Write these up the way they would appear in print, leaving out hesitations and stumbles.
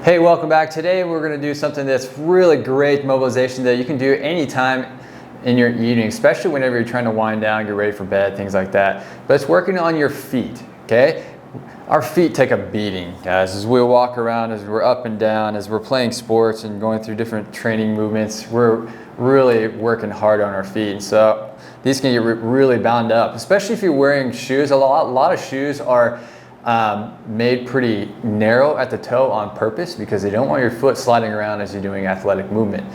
Hey, welcome back. Today we're going to do something that's really great mobilization that you can do anytime in your evening, especially whenever you're trying to wind down, get ready for bed, things like that. But it's working on your feet, okay? Our feet take a beating, guys, as we walk around, as we're up and down, as we're playing sports and going through different training movements. We're really working hard on our feet. And so these can get really bound up, especially if you're wearing shoes. A lot of shoes are made pretty narrow at the toe on purpose because they don't want your foot sliding around as you're doing athletic movement.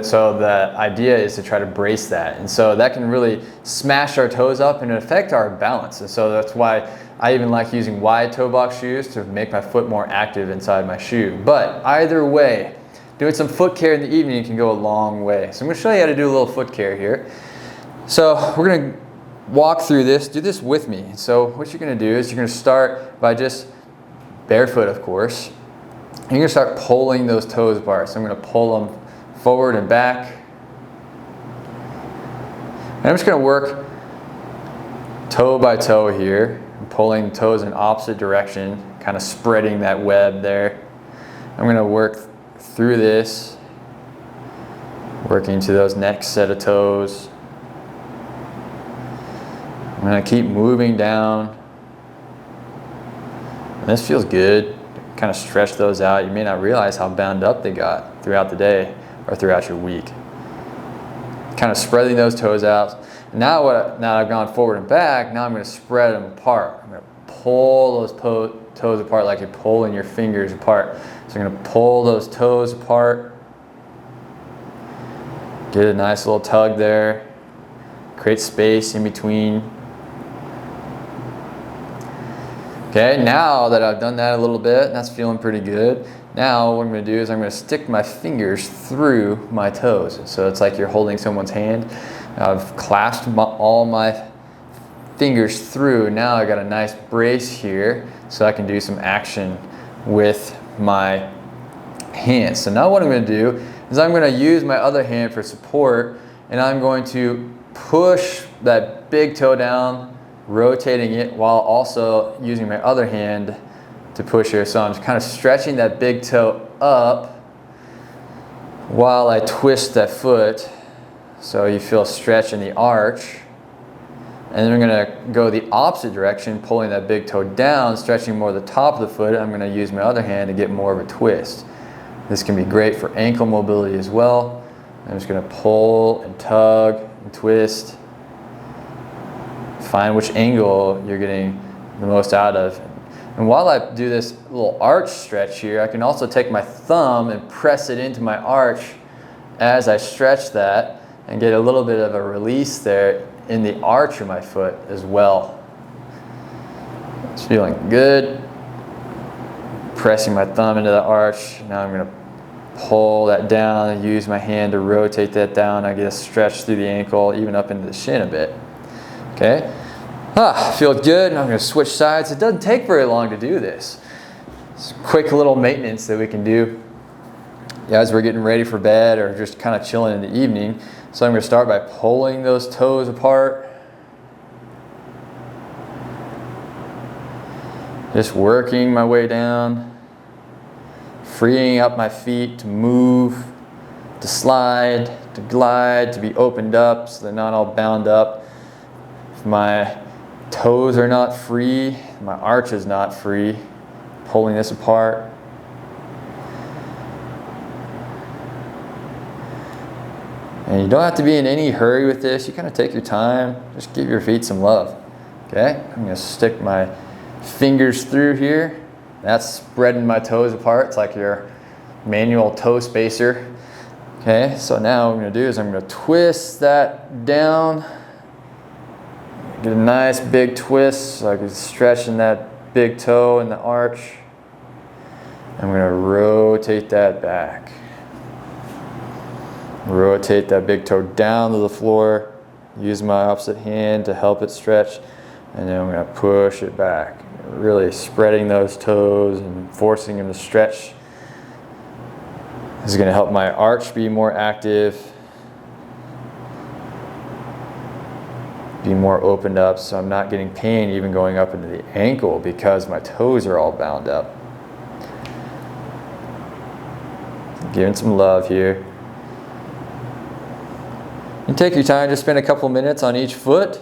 So the idea is to try to brace that, and so that can really smash our toes up and affect our balance. And so that's why I even like using wide toe box shoes to make my foot more active inside my shoe. But either way, doing some foot care in the evening can go a long way. So I'm going to show you how to do a little foot care here. So we're going to walk through this, do this with me. So what you're going to do is you're going to start by just barefoot, of course. And you're going to start pulling those toes apart. So I'm going to pull them forward and back. And I'm just going to work toe by toe here, pulling toes in opposite direction, kind of spreading that web there. I'm going to work through this, working to those next set of toes. I'm going to keep moving down. And this feels good. Kind of stretch those out. You may not realize how bound up they got throughout the day or throughout your week. Kind of spreading those toes out. Now I've gone forward and back, now I'm going to spread them apart. I'm going to pull those toes apart like you're pulling your fingers apart. So I'm going to pull those toes apart. Get a nice little tug there. Create space in between. Okay, now that I've done that a little bit, and that's feeling pretty good, now what I'm going to do is I'm going to stick my fingers through my toes. So it's like you're holding someone's hand. I've clasped all my fingers through. Now I got a nice brace here so I can do some action with my hands. So now what I'm going to do is I'm going to use my other hand for support, and I'm going to push that big toe down, rotating it while also using my other hand to push here. So I'm just kind of stretching that big toe up while I twist that foot. So you feel a stretch in the arch. And then I'm going to go the opposite direction, pulling that big toe down, stretching more the top of the foot. I'm going to use my other hand to get more of a twist. This can be great for ankle mobility as well. I'm just going to pull and tug and twist. Find which angle you're getting the most out of. And while I do this little arch stretch here, I can also take my thumb and press it into my arch as I stretch that and get a little bit of a release there in the arch of my foot as well. It's feeling good. Pressing my thumb into the arch. Now I'm going to pull that down and use my hand to rotate that down. I get a stretch through the ankle, even up into the shin a bit. Okay. Feels good. I'm going to switch sides. It doesn't take very long to do this. It's a quick little maintenance that we can do as we're getting ready for bed or just kind of chilling in the evening. So I'm going to start by pulling those toes apart. Just working my way down. Freeing up my feet to move, to slide, to glide, to be opened up so they're not all bound up. If my toes are not free, my arch is not free, pulling this apart. And you don't have to be in any hurry with this. You kind of take your time. Just give your feet some love. Okay? I'm going to stick my fingers through here. That's spreading my toes apart. It's like your manual toe spacer. Okay? So now what I'm going to do is I'm going to twist that down. Get a nice big twist so I can stretch in that big toe in the arch. I'm going to rotate that back. Rotate that big toe down to the floor. Use my opposite hand to help it stretch. And then I'm going to push it back. Really spreading those toes and forcing them to stretch. This is going to help my arch be more active. Be more opened up so I'm not getting pain even going up into the ankle because my toes are all bound up. Giving some love here. And take your time, just spend a couple minutes on each foot.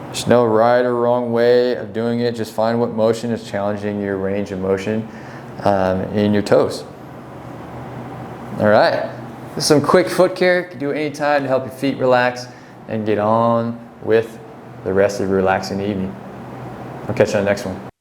There's no right or wrong way of doing it. Just find what motion is challenging your range of motion in your toes. All right. This is some quick foot care. You can do it anytime to help your feet relax and get on with the rest of your relaxing evening. I'll catch you on the next one.